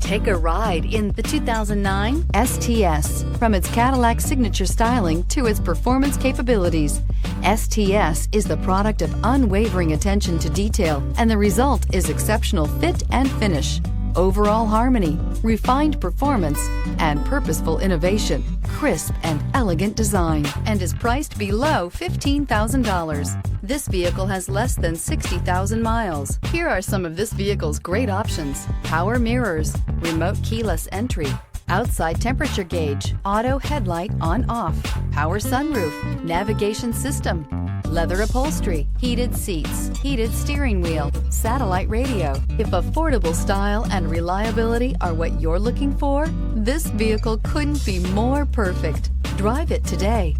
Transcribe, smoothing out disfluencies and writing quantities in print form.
Take a ride in the 2009 STS. From its Cadillac signature styling to its performance capabilities, STS is the product of unwavering attention to detail, and the result is exceptional fit and finish. Overall harmony, refined performance, and purposeful innovation, crisp and elegant design, and is priced below $15,000. This vehicle has less than 60,000 miles. Here are some of this vehicle's great options: power mirrors, remote keyless entry, outside temperature gauge, auto headlight on/off, power sunroof, navigation system, leather upholstery, heated seats, heated steering wheel, satellite radio. If affordable style and reliability are what you're looking for, this vehicle couldn't be more perfect. Drive it today.